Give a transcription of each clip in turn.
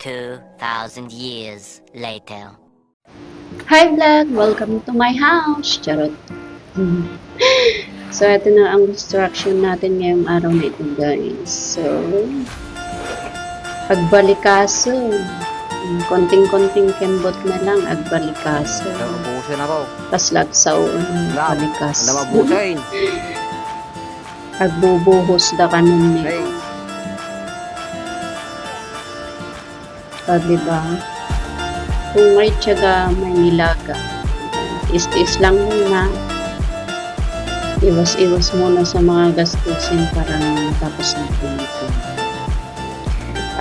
2,000 years later. Hi vlog! Welcome to my house! Charot! So, ito na ang instruction natin ngayong araw na ito, guys. So, agbalikaso. Konting-konting kembot na lang, agbalikaso. Namabusa na raw. Paslagsaw, balikas. Namabusain. Agbubuhos da kanon Ay, niya. Diba? Kung may tiyaga, may nilaga. Is-is lang muna. Iwas-iwas muna sa mga gastusin para matapos natin ito.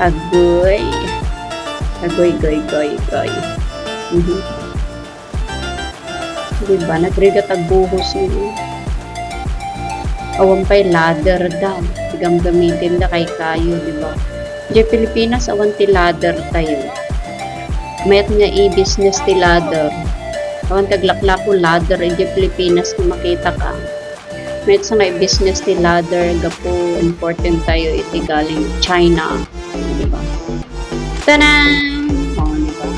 Agoy. Agoy, goy, goy, goy. Diba? Nagrigat agbuhos niyo. Awan pa'y ladder daw. Tigam gamitin na kay kayo, diba? Di Pilipinas, awan ti ladder tayo. Mayat nga i-business ti ladder. Awan taglaklako ladder, di Pilipinas na makita ka. Mayat sa nga i-business ti ladder, gapo important tayo iti galing China. Diba? Tanan! O, diba?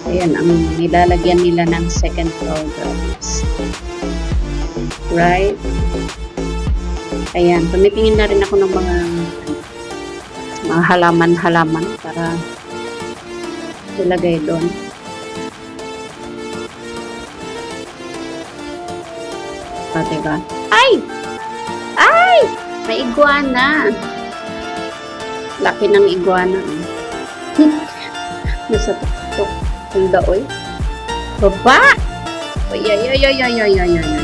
Ayan, ang nilalagyan nila ng second programs. Right? Ayan, tumitingin na rin ako ng mga halaman-halaman para ilagay doon. Diba? Ay! Ay! May iguana! Laki ng iguana. Nasa tuktok. Ang daoy. Baba! Ay, ay, ay, ay, ay, ay, ay, ay.